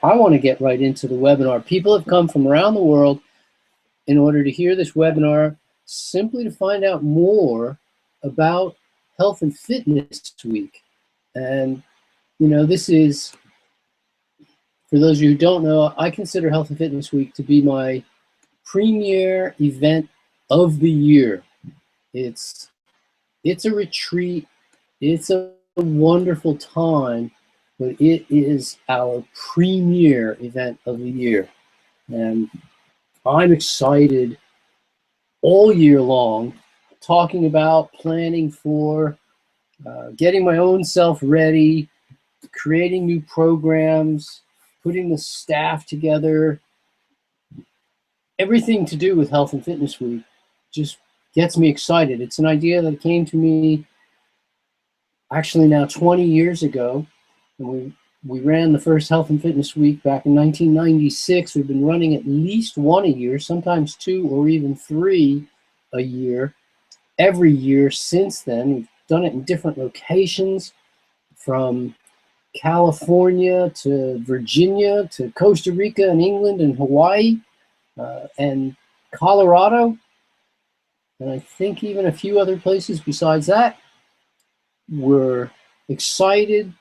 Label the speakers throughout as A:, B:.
A: I want to get right into the webinar. People have come from around the world in order to hear this webinar, simply to find out more about Health and Fitness Week. And, you know, this is, for those of you who don't know, I consider Health and Fitness Week to be my premier event of the year. It's a retreat, it's a wonderful time, but it is our premier event of the year. And I'm excited all year long, talking about, planning for, getting my own self ready, creating new programs, putting the staff together. Everything to do with Health and Fitness Week just gets me excited. It's an idea that came to me actually now 20 years ago. And we ran the first Health and Fitness Week back in 1996. We've been running at least one a year, sometimes two or even three a year, every year since then. We've done it in different locations, from California to Virginia to Costa Rica and England and Hawaii and Colorado, and I think even a few other places besides that. We're excited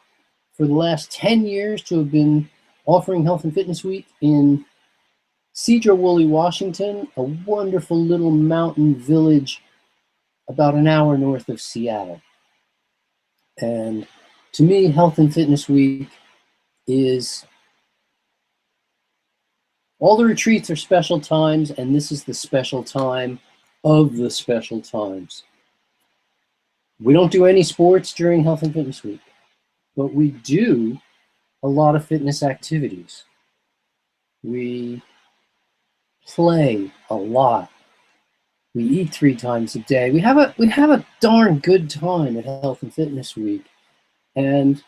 A: for the last 10 years to have been offering Health and Fitness Week in Sedro-Woolley, Washington, a wonderful little mountain village about an hour north of Seattle. And to me, Health and Fitness Week is, all the retreats are special times, and this is the special time of the special times. We don't do any sports during Health and Fitness Week, but we do a lot of fitness activities. We play a lot. We eat 3 times a day. We have a darn good time at Health and Fitness Week. And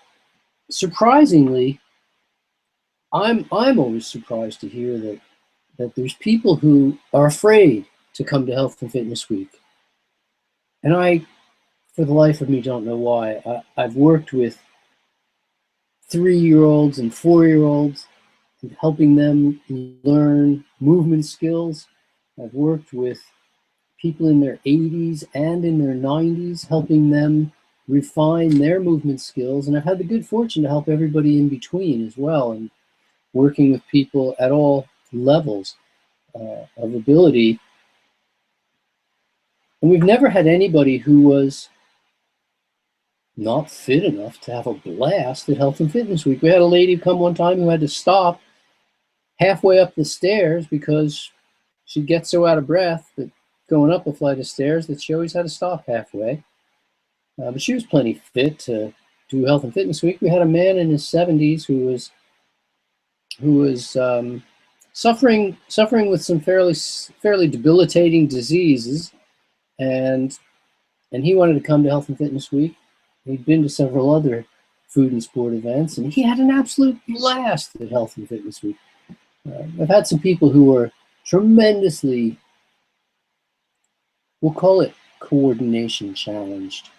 A: surprisingly, I'm always surprised to hear that there's people who are afraid to come to Health and Fitness Week. And I, for the life of me, don't know why. I've worked with 3-year-olds and 4-year-olds, helping them learn movement skills. I've worked with people in their 80s and in their 90s, helping them refine their movement skills. And I've had the good fortune to help everybody in between as well, and working with people at all levels of ability. And we've never had anybody who was not fit enough to have a blast at Health and Fitness Week. We had a lady come one time who had to stop halfway up the stairs because she'd get so out of breath that going up a flight of stairs that she always had to stop halfway. But she was plenty fit to do Health and Fitness Week. We had a man in his 70s who was suffering with some fairly debilitating diseases, and he wanted to come to Health and Fitness Week. He'd been to several other food and sport events, and he had an absolute blast at Health and Fitness Week. I've had some people who were tremendously, we'll call it coordination challenged.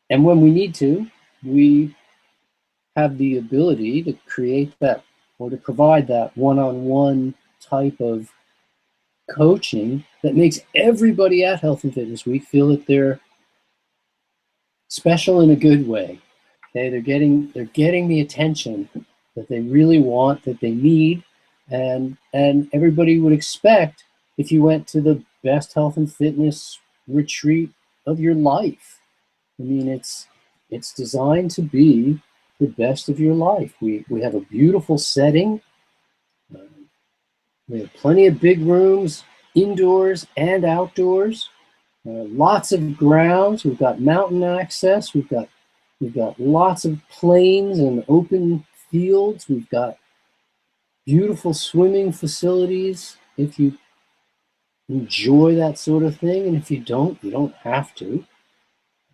A: And when we need to, we have the ability to create that, or to provide that one-on-one type of coaching that makes everybody at Health and Fitness Week feel that they're special in a good way. Okay, they're getting the attention that they really want, that they need, and everybody would expect if you went to the best health and fitness retreat of your life. I mean, it's designed to be the best of your life. We have a beautiful setting. We have plenty of big rooms, indoors and outdoors. Lots of grounds. We've got mountain access. We've got lots of plains and open fields. We've got beautiful swimming facilities if you enjoy that sort of thing, and if you don't, you don't have to.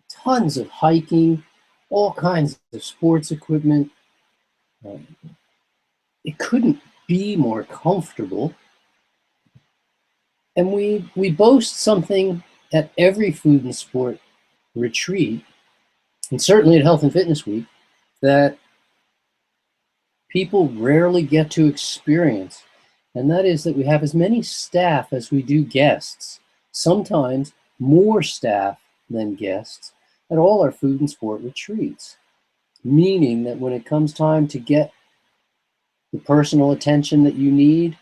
A: Tons of hiking, all kinds of sports equipment. It couldn't be more comfortable. And we boast something at every food and sport retreat, and certainly at Health and Fitness Week, that people rarely get to experience, and that is that we have as many staff as we do guests, sometimes more staff than guests, at all our food and sport retreats. Meaning that when it comes time to get the personal attention that you need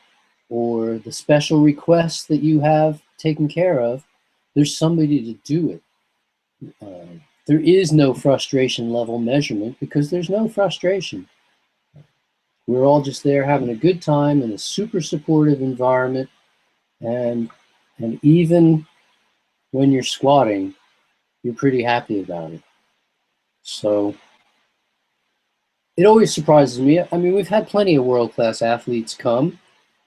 A: or the special requests that you have taken care of, there's somebody to do it. There is no frustration level measurement because there's no frustration. We're all just there having a good time in a super supportive environment, and even when you're squatting, you're pretty happy about it. So it always surprises me. I mean, we've had plenty of world-class athletes come,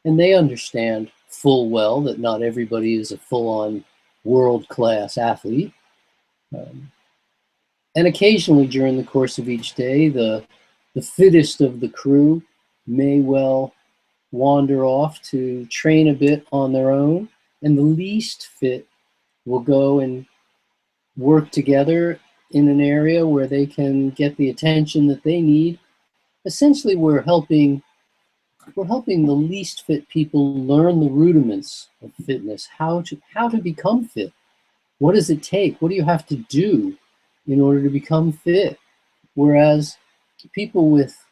A: and they understand full well that not everybody is a full-on world-class athlete. And occasionally during the course of each day, the fittest of the crew may well wander off to train a bit on their own, and the least fit will go and work together in an area where they can get the attention that they need. Essentially, we're helping the least fit people learn the rudiments of fitness, how to become fit. What does it take? What do you have to do in order to become fit? Whereas people with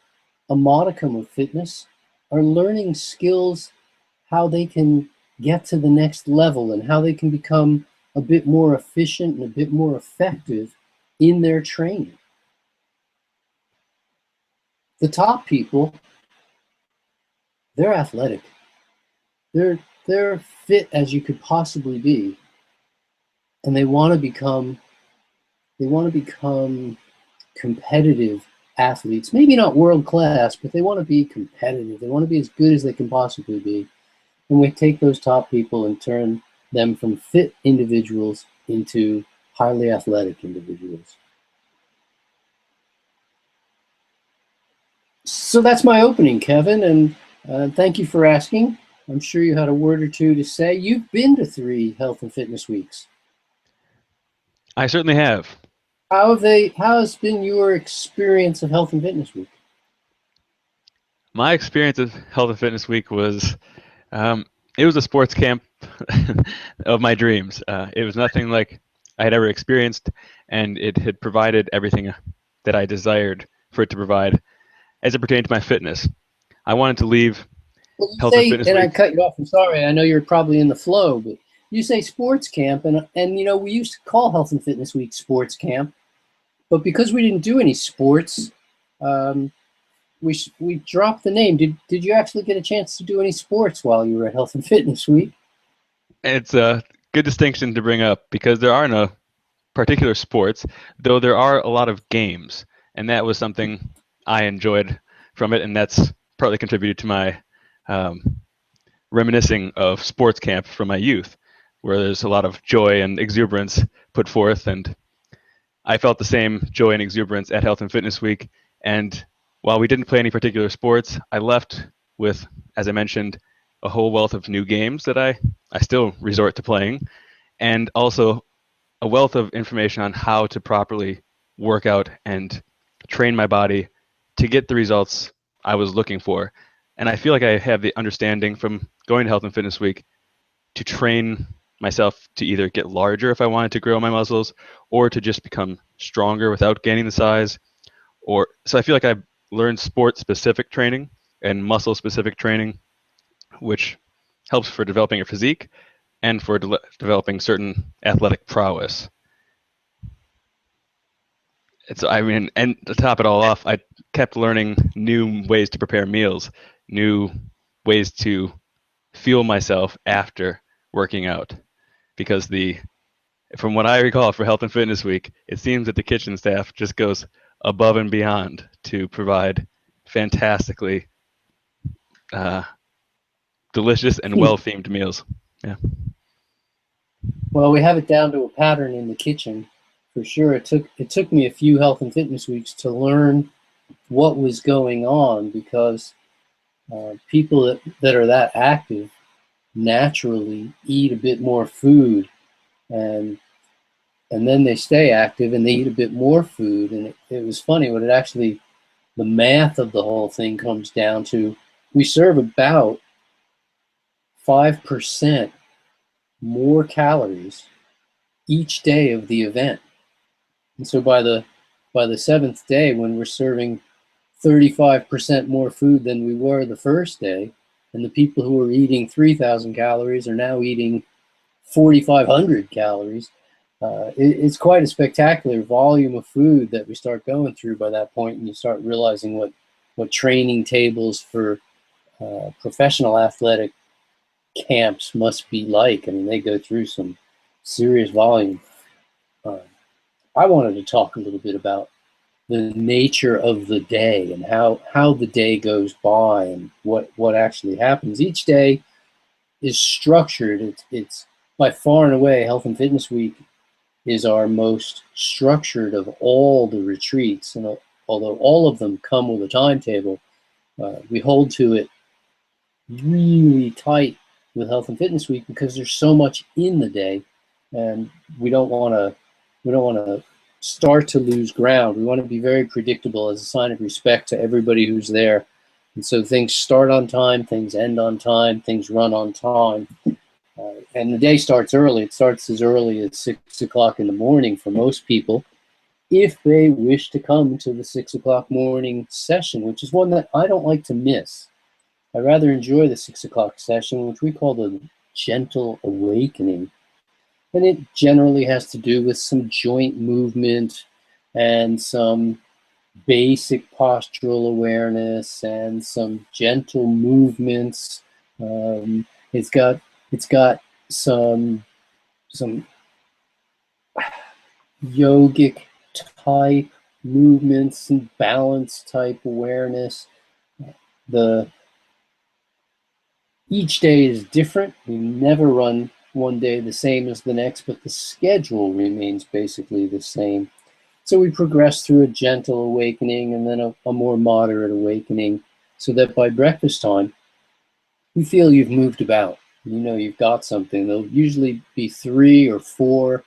A: a modicum of fitness are learning skills, how they can get to the next level and how they can become a bit more efficient and a bit more effective in their training. The top people, they're athletic. They're fit as you could possibly be, and they want to become competitive athletes. Maybe not world class, but they want to be competitive. They want to be as good as they can possibly be. And we take those top people and turn them from fit individuals into highly athletic individuals. So that's my opening, Kevin, and thank you for asking. I'm sure you had a word or two to say. You've been to 3 Health and Fitness Weeks.
B: I certainly have.
A: How has been your experience of Health and Fitness Week?
B: My experience of Health and Fitness Week was, it was a sports camp of my dreams. It was nothing like I had ever experienced, and it had provided everything that I desired for it to provide as it pertained to my fitness. I wanted to leave
A: Well, you
B: Health and
A: say,
B: Fitness
A: and I
B: Week.
A: cut you off. I'm sorry. I know you're probably in the flow, but you say sports camp, and you know we used to call Health and Fitness Week sports camp, but because we didn't do any sports, we dropped the name. Did you actually get a chance to do any sports while you were at Health and Fitness Week?
B: It's a good distinction to bring up because there are no particular sports, though there are a lot of games, and that was something I enjoyed from it, and that's partly contributed to my um, reminiscing of sports camp from my youth, where there's a lot of joy and exuberance put forth, and I felt the same joy and exuberance at Health and Fitness Week. And while we didn't play any particular sports, I left with, as I mentioned, a whole wealth of new games that I still resort to playing, and also a wealth of information on how to properly work out and train my body to get the results I was looking for. And I feel like I have the understanding from going to Health and Fitness Week to train myself to either get larger if I wanted to grow my muscles or to just become stronger without gaining the size. Or so I feel like I've learned sport specific training and muscle specific training, which helps for developing a physique and for developing certain athletic prowess. So I mean, and to top it all off, I kept learning new ways to prepare meals, new ways to fuel myself after working out. Because from what I recall for Health and Fitness Week, it seems that the kitchen staff just goes above and beyond to provide fantastically delicious and well-themed meals. Yeah.
A: Well, we have it down to a pattern in the kitchen, for sure. It took me a few Health and Fitness Weeks to learn what was going on because people that are that active naturally eat a bit more food, and then they stay active and they eat a bit more food. And it was funny what it actually the math of the whole thing comes down to we serve about 5% more calories each day of the event. And so by the seventh day, when we're serving 35% more food than we were the first day, and the people who were eating 3,000 calories are now eating 4,500 calories, it's quite a spectacular volume of food that we start going through by that point, and you start realizing what training tables for professional athletic camps must be like. I mean, they go through some serious volume. I wanted to talk a little bit about the nature of the day and how the day goes by and what actually happens. Each day is structured. It's by far and away, Health and Fitness Week is our most structured of all the retreats. And although all of them come with a timetable, we hold to it really tight with Health and Fitness Week because there's so much in the day, and we don't want to start to lose ground. We want to be very predictable as a sign of respect to everybody who's there. And so things start on time, things end on time, things run on time. And the day starts early. It starts as early as 6 o'clock in the morning for most people, if they wish to come to the 6 o'clock morning session, which is one that I don't like to miss. I rather enjoy the 6 o'clock session, which we call the gentle awakening. And it generally has to do with some joint movement and some basic postural awareness and some gentle movements. It's got some yogic type movements and balance type awareness. Each day is different. We never run one day the same as the next, but the schedule remains basically the same. So we progress through a gentle awakening and then a more moderate awakening, so that by breakfast time, you feel you've moved about. You know you've got something. There'll usually be 3 or 4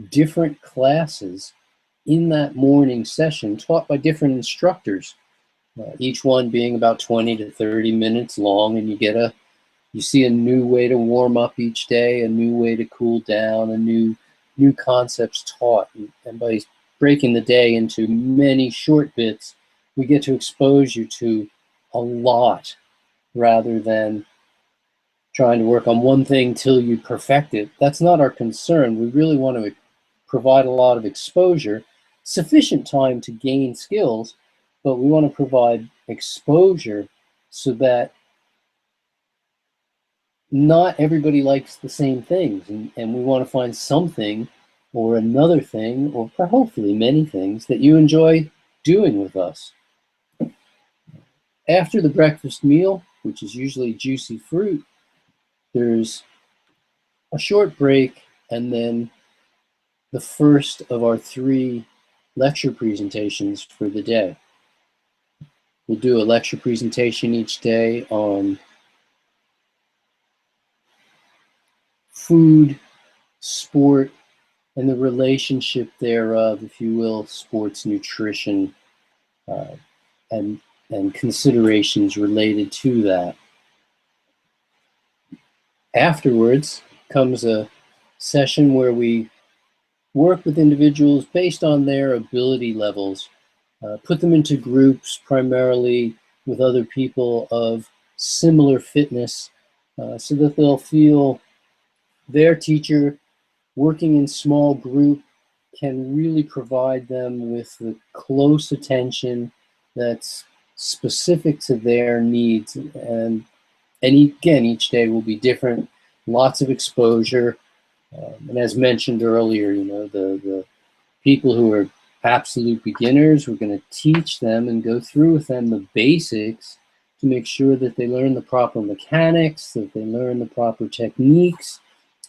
A: different classes in that morning session taught by different instructors, each one being about 20 to 30 minutes long, and you see a new way to warm up each day, a new way to cool down, new concepts taught. And by breaking the day into many short bits, we get to expose you to a lot rather than trying to work on one thing till you perfect it. That's not our concern. We really want to provide a lot of exposure, sufficient time to gain skills, but we want to provide exposure so that not everybody likes the same things, and we want to find something or another thing, or hopefully many things, that you enjoy doing with us. After the breakfast meal, which is usually juicy fruit, there's a short break, and then the first of our 3 lecture presentations for the day. We'll do a lecture presentation each day on food, sport, and the relationship thereof, if you will, sports nutrition, and considerations related to that. Afterwards comes a session where we work with individuals based on their ability levels, put them into groups primarily with other people of similar fitness, so that they'll feel their teacher working in small group can really provide them with the close attention that's specific to their needs. And again, each day will be different, lots of exposure. And as mentioned earlier, the people who are absolute beginners, we're going to teach them and go through with them the basics to make sure that they learn the proper mechanics, that they learn the proper techniques,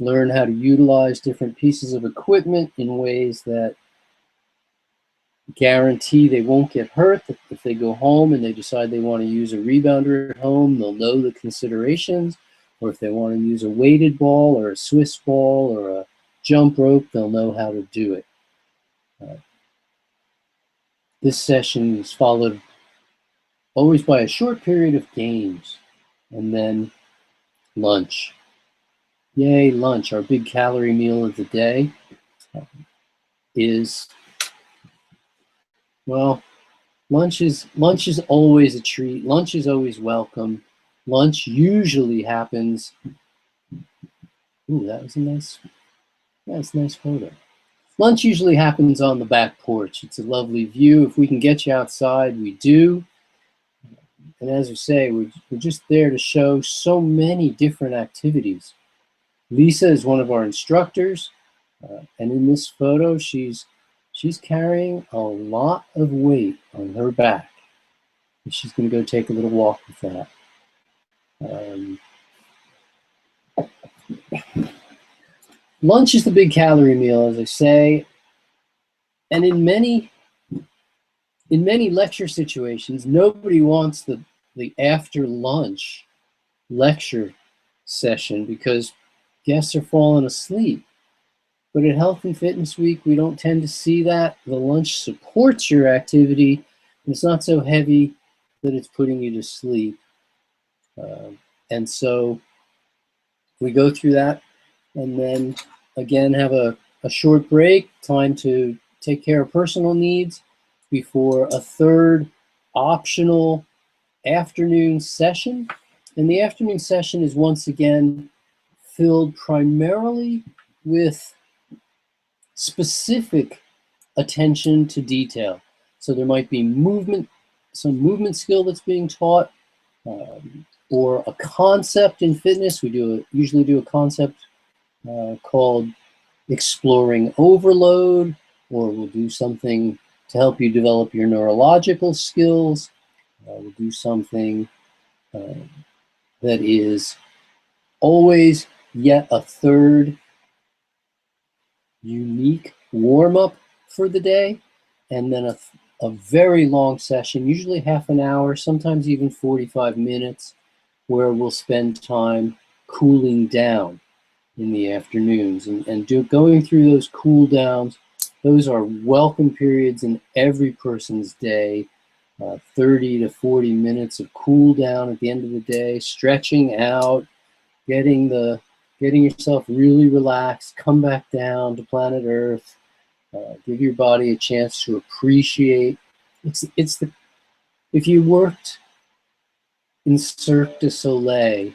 A: learn how to utilize different pieces of equipment in ways that guarantee they won't get hurt. That if they go home and they decide they want to use a rebounder at home, they'll know the considerations. Or if they want to use a weighted ball or a Swiss ball or a jump rope, they'll know how to do it. This session is followed always by a short period of games, and then lunch. Yay, lunch, our big calorie meal of the day is, well, lunch is always a treat. Lunch is always welcome. Lunch usually happens. Ooh, that was a nice photo. Lunch usually happens on the back porch. It's a lovely view. If we can get you outside, we do. And as we say, we're just there to show so many different activities. Lisa is one of our instructors, and in this photo, she's carrying a lot of weight on her back. And she's going to go take a little walk with that. Lunch is the big calorie meal, as I say, and in many lecture situations, nobody wants the after lunch lecture session because guests are falling asleep. But at Health and Fitness Week, we don't tend to see that. The lunch supports your activity, and it's not so heavy that it's putting you to sleep. And so we go through that, and then again have a short break, time to take care of personal needs before a third optional afternoon session. And the afternoon session is once again filled primarily with specific attention to detail. So there might be some movement skill that's being taught, or a concept in fitness. We usually do a concept called exploring overload, or we'll do something to help you develop your neurological skills. We'll do something that is always yet a third unique warm-up for the day, and then a very long session, usually half an hour, sometimes even 45 minutes, where we'll spend time cooling down in the afternoons. And going through those cool downs, those are welcome periods in every person's day. 30 to 40 minutes of cool down at the end of the day, stretching out, getting yourself really relaxed, come back down to planet Earth, give your body a chance to appreciate. If you worked in Cirque du Soleil,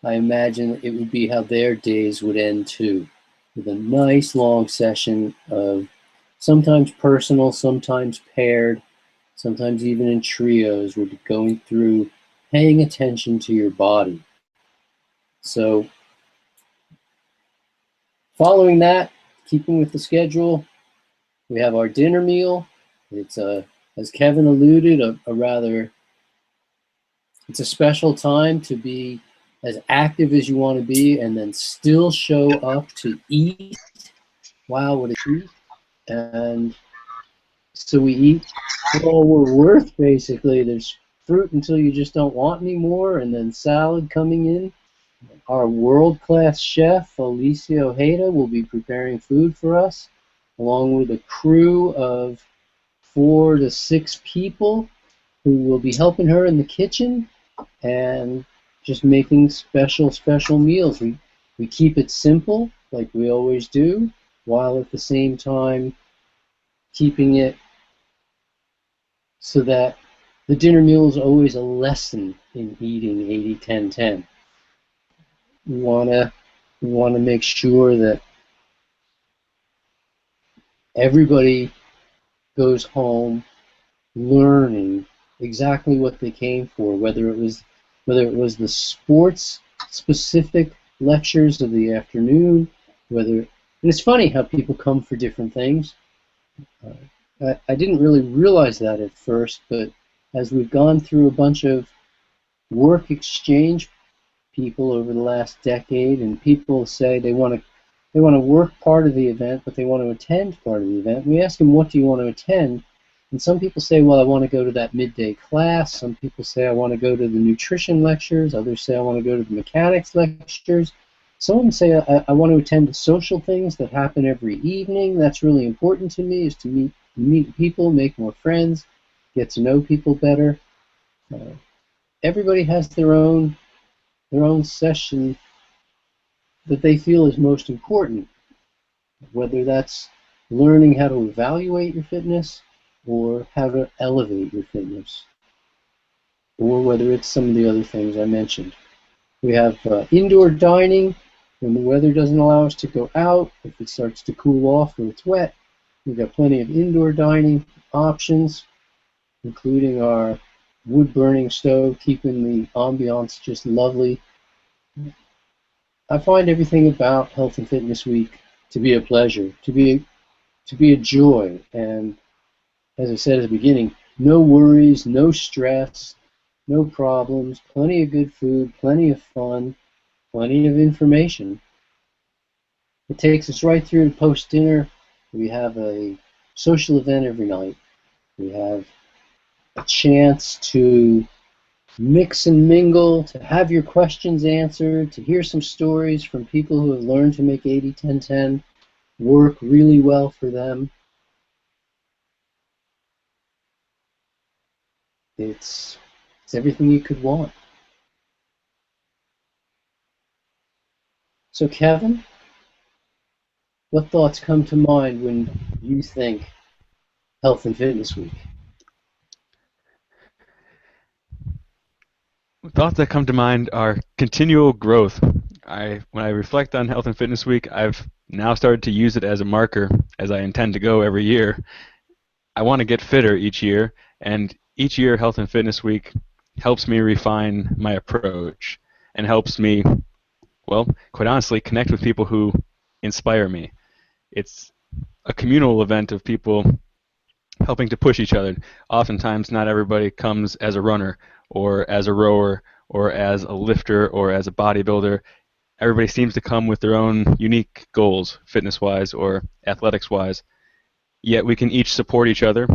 A: I imagine it would be how their days would end too, with a nice long session of sometimes personal, sometimes paired, sometimes even in trios. We're going through paying attention to your body. So following that, keeping with the schedule, we have our dinner meal. It's as Kevin alluded, it's a special time to be as active as you want to be and then still show up to eat. Wow, what a treat. And so we eat all we're worth, basically. There's fruit until you just don't want any more, and then salad coming in. Our world-class chef, Alicia Ojeda, will be preparing food for us, along with a crew of 4 to 6 people who will be helping her in the kitchen and just making special meals. We keep it simple, like we always do, while at the same time keeping it so that the dinner meal is always a lesson in eating 80-10-10. We want to make sure that everybody goes home learning exactly what they came for, whether it was the sports specific lectures of the afternoon, and it's funny how people come for different things. I didn't really realize that at first, but as we've gone through a bunch of work exchange people over the last decade, and people say they want to work part of the event, but they want to attend part of the event. We ask them, what do you want to attend? And some people say, well, I want to go to that midday class. Some people say, I want to go to the nutrition lectures. Others say, I want to go to the mechanics lectures. Some of them say, I want to attend the social things that happen every evening. That's really important to me, is to meet people, make more friends, get to know people better. Uh, Everybody has their own session that they feel is most important, whether that's learning how to evaluate your fitness or how to elevate your fitness, or whether it's some of the other things I mentioned. We have indoor dining when the weather doesn't allow us to go out. If it starts to cool off or it's wet, we've got plenty of indoor dining options, including our wood-burning stove, keeping the ambiance just lovely. I find everything about Health and Fitness Week to be a pleasure, to be a joy, and as I said at the beginning, no worries, no stress, no problems, plenty of good food, plenty of fun, plenty of information. It takes us right through to post-dinner. We have a social event every night. We have a chance to mix and mingle, to have your questions answered, to hear some stories from people who have learned to make 80-10-10 work really well for them. It's everything you could want. So Kevin, what thoughts come to mind when you think Health and Fitness Week?
B: Thoughts that come to mind are continual growth. When I reflect on Health and Fitness Week, I've now started to use it as a marker as I intend to go every year. I want to get fitter each year, and each year Health and Fitness Week helps me refine my approach and helps me, well, quite honestly, connect with people who inspire me. It's a communal event of people helping to push each other. Oftentimes, not everybody comes as a runner or as a rower or as a lifter or as a bodybuilder. Everybody seems to come with their own unique goals, fitness-wise or athletics-wise. Yet we can each support each other,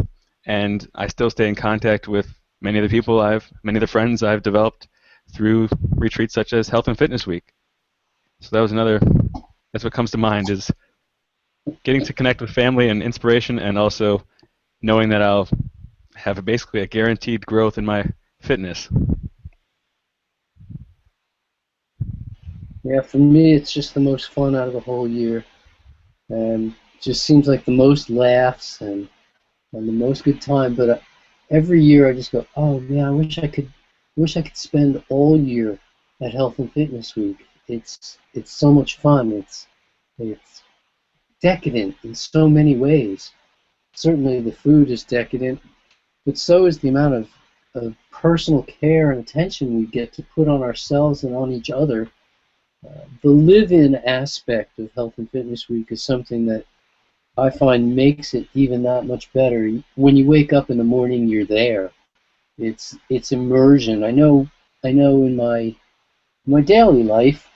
B: and I still stay in contact with many of the friends I've developed through retreats such as Health and Fitness Week. So that's what comes to mind is getting to connect with family and inspiration, and also knowing that I'll have basically a guaranteed growth in my fitness.
A: Yeah, for me, it's just the most fun out of the whole year, and it just seems like the most laughs and the most good time. But every year, I just go, oh yeah, I wish I could spend all year at Health and Fitness Week. It's so much fun. It's decadent in so many ways. Certainly, the food is decadent, but so is the amount of personal care and attention we get to put on ourselves and on each other. The live-in aspect of Health and Fitness Week is something that I find makes it even that much better. When you wake up in the morning, you're there. It's immersion. I know in my daily life,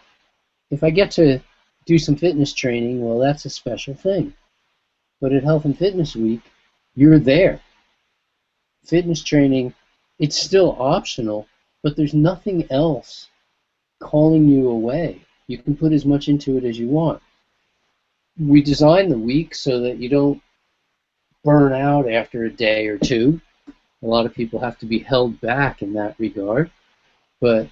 A: if I get to do some fitness training, well, that's a special thing. But at Health and Fitness Week, you're there. Fitness training, it's still optional, but there's nothing else calling you away. You can put as much into it as you want. We design the week so that you don't burn out after a day or two. A lot of people have to be held back in that regard, but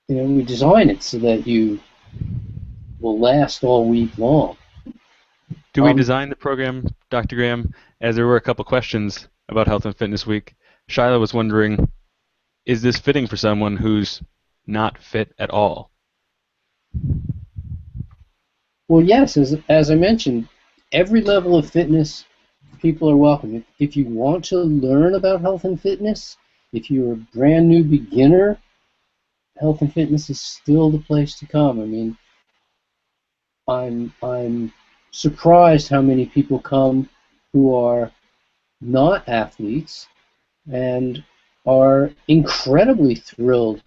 A: we design it so that you will last all week long.
B: Do we
A: Um,
B: design the program, Dr. Graham? As there were a couple questions about Health and Fitness Week, Shyla was wondering, is this fitting for someone who's not fit at all?
A: well, yes, as I mentioned, every level of fitness, people are welcome. If you want to learn about health and fitness, if you're a brand new beginner, health and fitness is still the place to come. I mean, I'm surprised how many people come who are not athletes and are incredibly thrilled.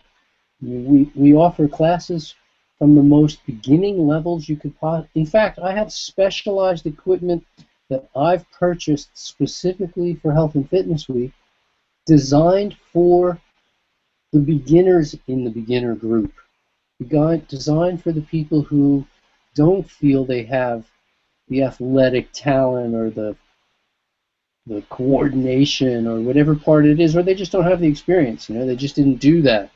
A: We offer classes from the most beginning levels you could possibly. In fact, I have specialized equipment that I've purchased specifically for Health and Fitness Week, designed for the beginners in the beginner group. Designed for the people who don't feel they have the athletic talent or the coordination or whatever part it is, or they just don't have the experience. They just didn't do that.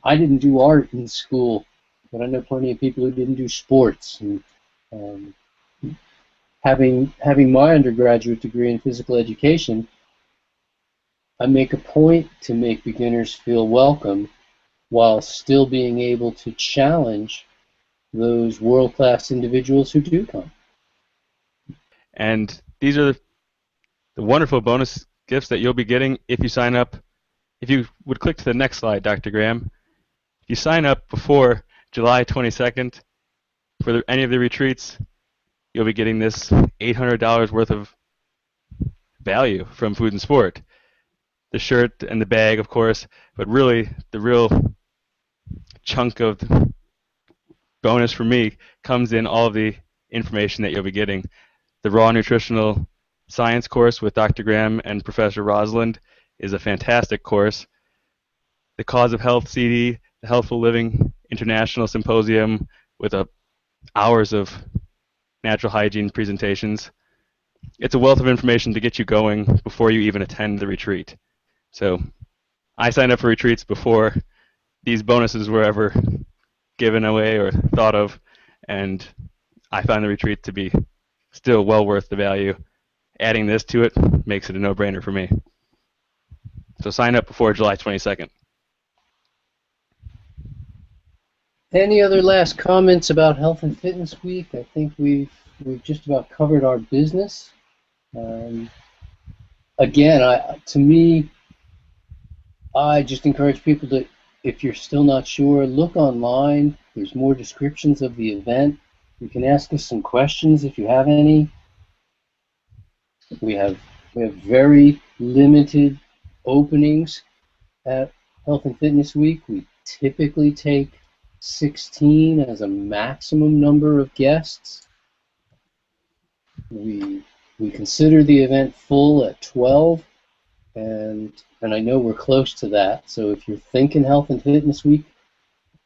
A: I didn't do art in school, but I know plenty of people who didn't do sports. And um, having my undergraduate degree in physical education, I make a point to make beginners feel welcome while still being able to challenge those world-class individuals who do come.
B: And these are the wonderful bonus gifts that you'll be getting if you sign up. If you would click to the next slide, Dr. Graham, if you sign up before July 22nd for any of the retreats, you'll be getting this $800 worth of value from Food and Sport. The shirt and the bag, of course, but really the real chunk of the bonus for me comes in all of the information that you'll be getting. The Raw Nutritional Science course with Dr. Graham and Professor Rosalind is a fantastic course. The Cause of Health CD, the Healthful Living International Symposium with hours of natural hygiene presentations. It's a wealth of information to get you going before you even attend the retreat. So I signed up for retreats before these bonuses were ever given away or thought of, and I find the retreat to be still well worth the value. Adding this to it makes it a no-brainer for me. So sign up before July 22nd.
A: Any other last comments about Health and Fitness Week? I think we've just about covered our business. Again, to me, I just encourage people to, if you're still not sure, look online. There's more descriptions of the event. You can ask us some questions if you have any. We have very limited openings at Health and Fitness Week. We typically take 16 as a maximum number of guests. We consider the event full at 12, and I know we're close to that. So if you're thinking Health and Fitness Week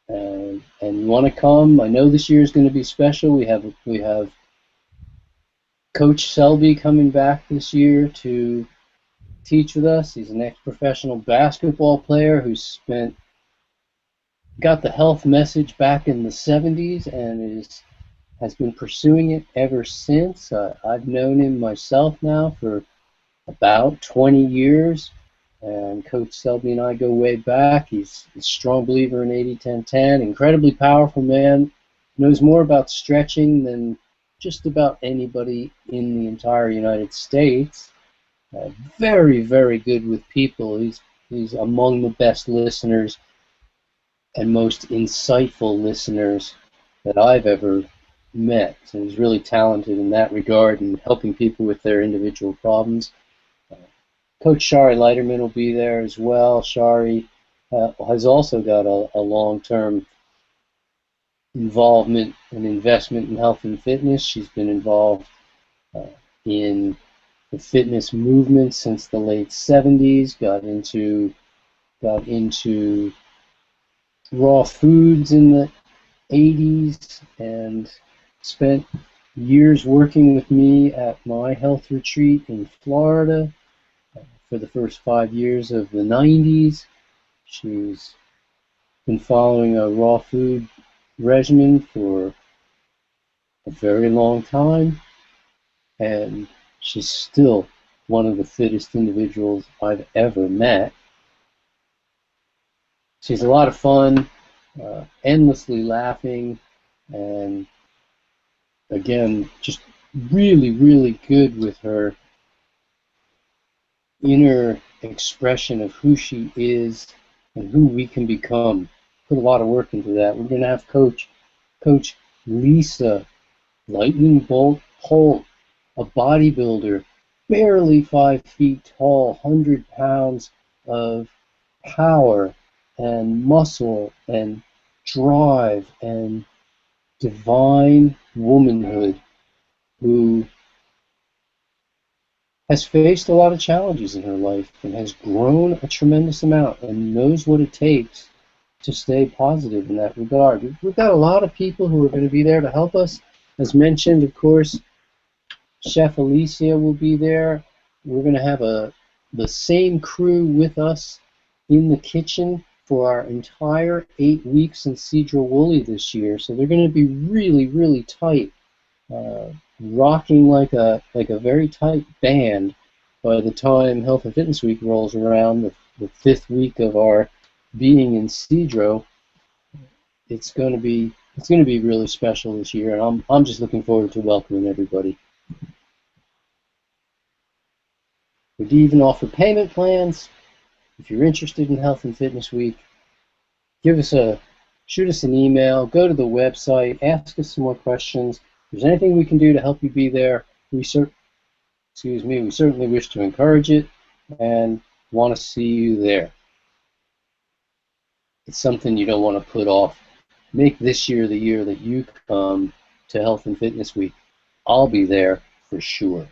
A: and you want to come, I know this year is going to be special. We have Coach Selby coming back this year to teach with us. He's an ex-professional basketball player who's got the health message back in the 70s and has been pursuing it ever since. I've known him myself now for about 20 years, and Coach Selby and I go way back. He's a strong believer in 80-10-10, incredibly powerful man, knows more about stretching than just about anybody in the entire United States. Very, very good with people. He's among the best listeners and most insightful listeners that I've ever met. So he's really talented in that regard and helping people with their individual problems. Coach Shari Leiterman will be there as well. Shari has also got a long-term involvement and investment in health and fitness. She's been involved in the fitness movement since the late 70s, got into raw foods in the 80s, and spent years working with me at my health retreat in Florida for the first 5 years of the 90s. She's been following a raw food regimen for a very long time, and she's still one of the fittest individuals I've ever met. She's a lot of fun, endlessly laughing, and again, just really, really good with her inner expression of who she is and who we can become. Put a lot of work into that. We're going to have Coach Lisa Lightning Bolt Holt, a bodybuilder, barely 5 feet tall, 100 pounds of power and muscle and drive and divine womanhood, who has faced a lot of challenges in her life and has grown a tremendous amount and knows what it takes to stay positive in that regard. We've got a lot of people who are going to be there to help us. As mentioned, of course, Chef Alicia will be there. we're going to have the same crew with us in the kitchen for our entire 8 weeks in Cedro Woolley this year. So they're going to be really, really tight, rocking like a very tight band by the time Health and Fitness Week rolls around, the 5th week of our being in Cedro. It's going to be really special this year, and I'm just looking forward to welcoming everybody. We do even offer payment plans. If you're interested in Health and Fitness Week, shoot us an email, go to the website, ask us some more questions. If there's anything we can do to help you be there, we certainly wish to encourage it and want to see you there. It's something you don't want to put off. Make this year the year that you come to Health and Fitness Week. I'll be there for sure.